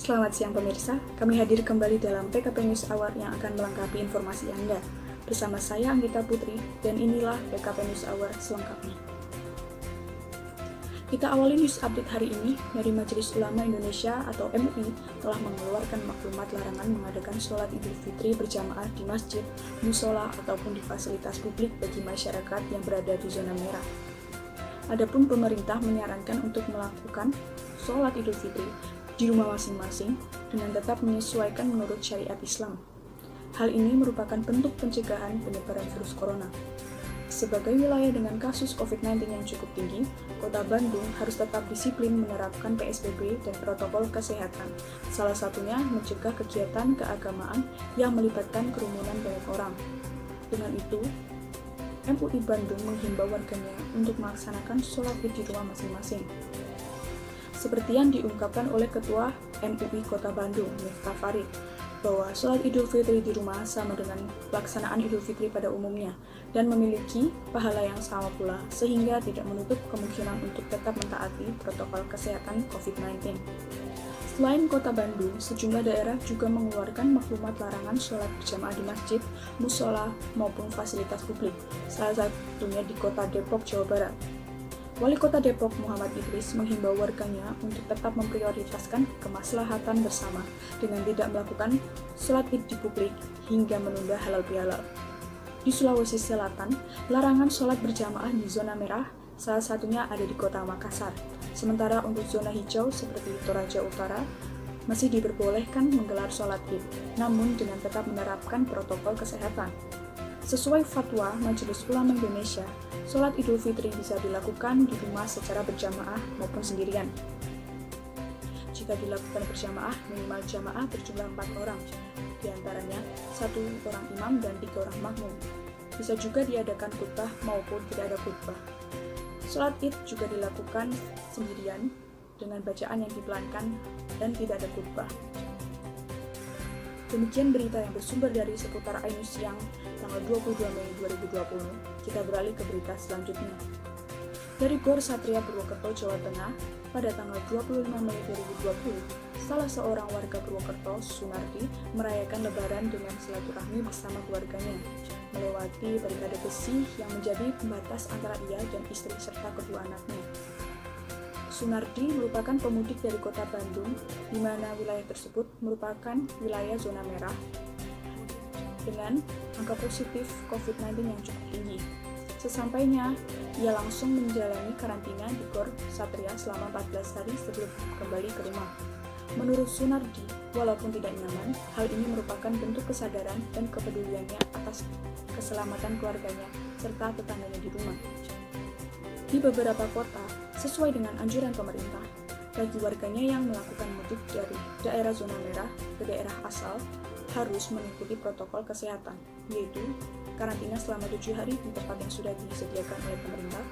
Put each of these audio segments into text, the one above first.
Selamat siang pemirsa, kami hadir kembali dalam PKP News Hour yang akan melengkapi informasi Anda. Bersama saya Anggita Putri, dan inilah PKP News Hour selengkapnya. Kita awali news update hari ini dari Majelis Ulama Indonesia atau MUI telah mengeluarkan maklumat larangan mengadakan sholat Idul Fitri berjamaah di masjid, musola, ataupun di fasilitas publik bagi masyarakat yang berada di zona merah. Adapun pemerintah menyarankan untuk melakukan sholat Idul Fitri di rumah masing-masing dengan tetap menyesuaikan menurut syariat Islam. Hal ini merupakan bentuk pencegahan penyebaran virus corona. Sebagai wilayah dengan kasus COVID-19 yang cukup tinggi, Kota Bandung harus tetap disiplin menerapkan PSBB dan protokol kesehatan. Salah satunya mencegah kegiatan keagamaan yang melibatkan kerumunan banyak orang. Dengan itu, MUI Bandung menghimbau warganya untuk melaksanakan sholat Id di rumah masing-masing. Seperti yang diungkapkan oleh Ketua MUI Kota Bandung, Miftah Farid, bahwa sholat Idul Fitri di rumah sama dengan pelaksanaan Idul Fitri pada umumnya dan memiliki pahala yang sama pula, sehingga tidak menutup kemungkinan untuk tetap mentaati protokol kesehatan COVID-19. Selain Kota Bandung, sejumlah daerah juga mengeluarkan maklumat larangan sholat berjamaah di masjid, musola, maupun fasilitas publik, salah satunya di Kota Depok, Jawa Barat. Wali Kota Depok Muhammad Idris menghimbau warganya untuk tetap memprioritaskan kemaslahatan bersama dengan tidak melakukan sholat Id di publik hingga menunda halal bihalal. Di Sulawesi Selatan, larangan sholat berjamaah di zona merah salah satunya ada di Kota Makassar. Sementara untuk zona hijau seperti Toraja Utara masih diperbolehkan menggelar sholat Id, namun dengan tetap menerapkan protokol kesehatan. Sesuai fatwa Majelis Ulama Indonesia, sholat Idul Fitri bisa dilakukan di rumah secara berjamaah maupun sendirian. Jika dilakukan berjamaah, minimal jamaah berjumlah 4 orang, diantaranya 1 orang imam dan 3 orang makmum. Bisa juga diadakan khutbah maupun tidak ada khutbah. Sholat Id juga dilakukan sendirian dengan bacaan yang dipelankan dan tidak ada khutbah. Demikian berita yang bersumber dari seputar Ainus Siang tanggal 22 Mei 2020. Kita beralih ke berita selanjutnya. Dari Gor Satria Purwokerto, Jawa Tengah, pada tanggal 25 Mei 2020, salah seorang warga Purwokerto, Sunardi, merayakan Lebaran dengan silaturahmi bersama keluarganya, melewati barikade besi yang menjadi pembatas antara ia dan istri serta kedua anaknya. Sunardi merupakan pemudik dari Kota Bandung, di mana wilayah tersebut merupakan wilayah zona merah dengan angka positif COVID-19 yang cukup tinggi. Sesampainya, ia langsung menjalani karantina di Gor Satria selama 14 hari sebelum kembali ke rumah. Menurut Sunardi, walaupun tidak nyaman, hal ini merupakan bentuk kesadaran dan kepeduliannya atas keselamatan keluarganya serta tetangganya di rumah. Di beberapa kota, sesuai dengan anjuran pemerintah, bagi warganya yang melakukan mudik dari daerah zona merah ke daerah asal harus mengikuti protokol kesehatan, yaitu karantina selama 7 hari di tempat yang sudah disediakan oleh pemerintah,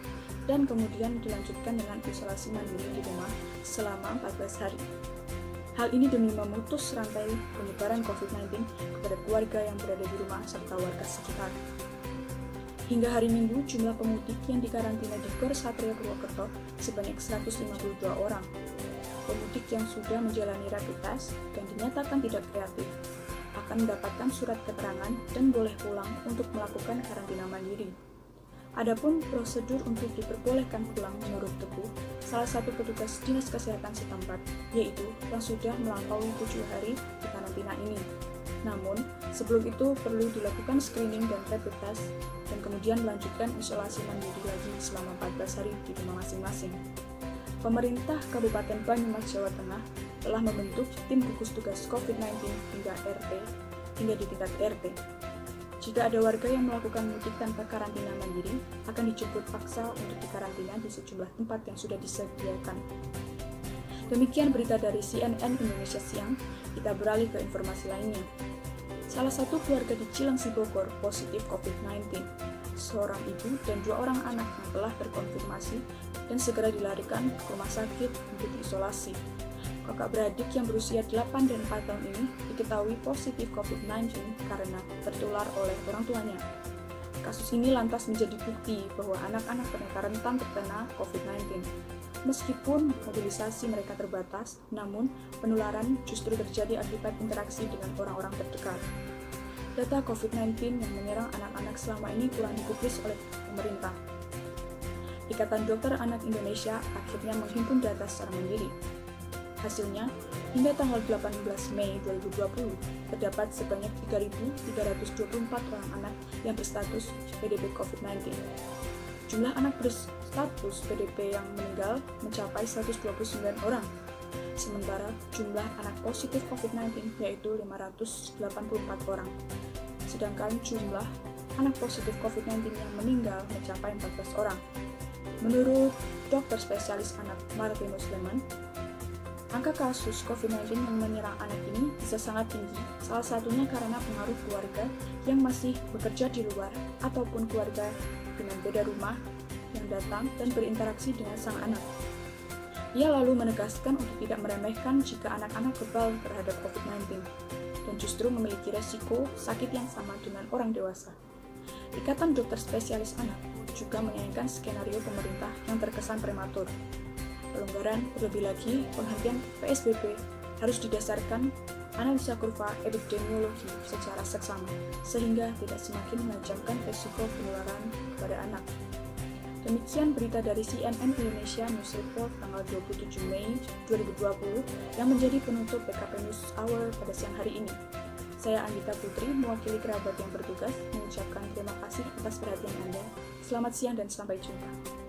dan kemudian dilanjutkan dengan isolasi mandiri di rumah selama 14 hari. Hal ini demi memutus rantai penyebaran COVID-19 kepada keluarga yang berada di rumah serta warga sekitar. Hingga hari Minggu, jumlah pemudik yang dikarantina di Gor Satria Purwokerto sebanyak 152 orang. Pemudik yang sudah menjalani rapid test dan dinyatakan tidak reaktif akan mendapatkan surat keterangan dan boleh pulang untuk melakukan karantina mandiri. Adapun prosedur untuk diperbolehkan pulang menurut Teguh, salah satu petugas dinas kesehatan setempat, yaitu yang sudah melampaui 7 hari di karantina ini. Namun, sebelum itu perlu dilakukan screening dan rapid test, dan kemudian melanjutkan isolasi mandiri lagi selama 14 hari di rumah masing-masing. Pemerintah Kabupaten Banyumas, Jawa Tengah telah membentuk tim gugus tugas COVID-19 hingga di tingkat RT. Jika ada warga yang melakukan mudik tanpa karantina mandiri, akan dijemput paksa untuk dikarantina di sejumlah tempat yang sudah disediakan. Demikian berita dari CNN Indonesia Siang. Kita beralih ke informasi lainnya. Salah satu keluarga di Cilengsi Bogor positif COVID-19. Seorang ibu dan 2 orang anak yang telah terkonfirmasi dan segera dilarikan ke rumah sakit untuk diisolasi. Kakak beradik yang berusia 8 dan 4 tahun ini diketahui positif COVID-19 karena tertular oleh orang tuanya. Kasus ini lantas menjadi bukti bahwa anak-anak ternyata rentan terkena COVID-19. Meskipun mobilisasi mereka terbatas, namun penularan justru terjadi akibat interaksi dengan orang-orang terdekat. Data COVID-19 yang menyerang anak-anak selama ini kurang dipublis oleh pemerintah. Ikatan Dokter Anak Indonesia akhirnya menghimpun data secara mandiri. Hasilnya, hingga tanggal 18 Mei 2020, terdapat sebanyak 3.324 orang anak yang berstatus PDP COVID-19. Jumlah anak berstatus PDP yang meninggal mencapai 129 orang, sementara jumlah anak positif COVID-19 yaitu 584 orang. Sedangkan jumlah anak positif COVID-19 yang meninggal mencapai 14 orang. Menurut dokter spesialis anak Martinus Lehmann, angka kasus COVID-19 yang menyerang anak ini bisa sangat tinggi, salah satunya karena pengaruh keluarga yang masih bekerja di luar ataupun keluarga dengan beda rumah yang datang dan berinteraksi dengan sang anak. Ia lalu menegaskan untuk tidak meremehkan jika anak-anak kebal terhadap COVID-19 dan justru memiliki resiko sakit yang sama dengan orang dewasa. Ikatan Dokter Spesialis Anak juga menyayangkan skenario pemerintah yang terkesan prematur. Pelonggaran, terlebih lagi penghentian PSBB harus didasarkan analisa kurva epidemiologi secara seksama, sehingga tidak semakin menajamkan risiko penularan kepada anak. Demikian berita dari CNN Indonesia News Report tanggal 27 Mei 2020 yang menjadi penutup PKP News Hour pada siang hari ini. Saya Anggita Putri, mewakili kerabat yang bertugas, mengucapkan terima kasih atas perhatian Anda. Selamat siang dan sampai jumpa.